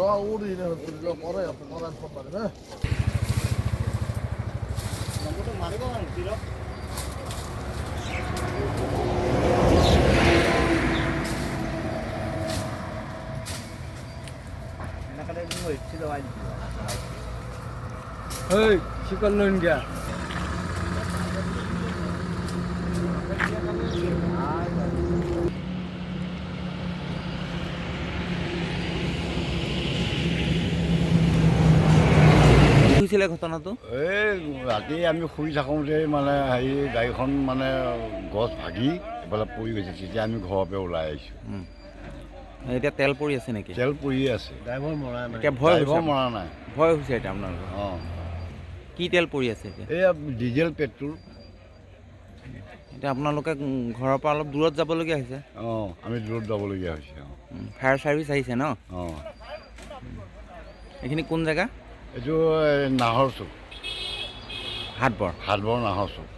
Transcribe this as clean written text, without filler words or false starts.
우리는 우리가 뭐라야 뭐라는 것 말이네. 너무 많이 가는 길어? Nakala mo sila wali. Ơi, chỉ còn lên kìa. কি হৈছিলে ঘটনাটো? এই ৰাতি আমি শুই থাকোঁতে মানে হেৰি গাড়ীখন মানে গছ ভাগি এইফালে পৰি গৈছে, তেতিয়া আমি ঘৰৰ পৰা ওলাই আহিছোঁ। এতিয়া তেল পৰি আছে নেকি? তেল পৰিয়ে আছে, ড্ৰাইভাৰ মৰা নাই। এতিয়া ভয় ড্ৰাইভাৰ হৈছে? মৰা নাই। ভয় হৈছে এতিয়া আপোনালোকৰ? অঁ, কি তেল পৰি আছে এতিয়া? এয়া ডিজেল পেট্ৰল। এতিয়া আপোনালোকে ঘৰৰ পৰা অলপ দূৰত যাবলগীয়া হৈছে? অঁ, আমি দূৰত যাবলগীয়া হৈছে। ফায়াৰ চাৰ্ভিচ আহিছে ন? অঁ, এইখিনি কোন জেগা? এইটো নাহৰ চুক, হাটবৰ। হাটবৰ নাহৰ চুক।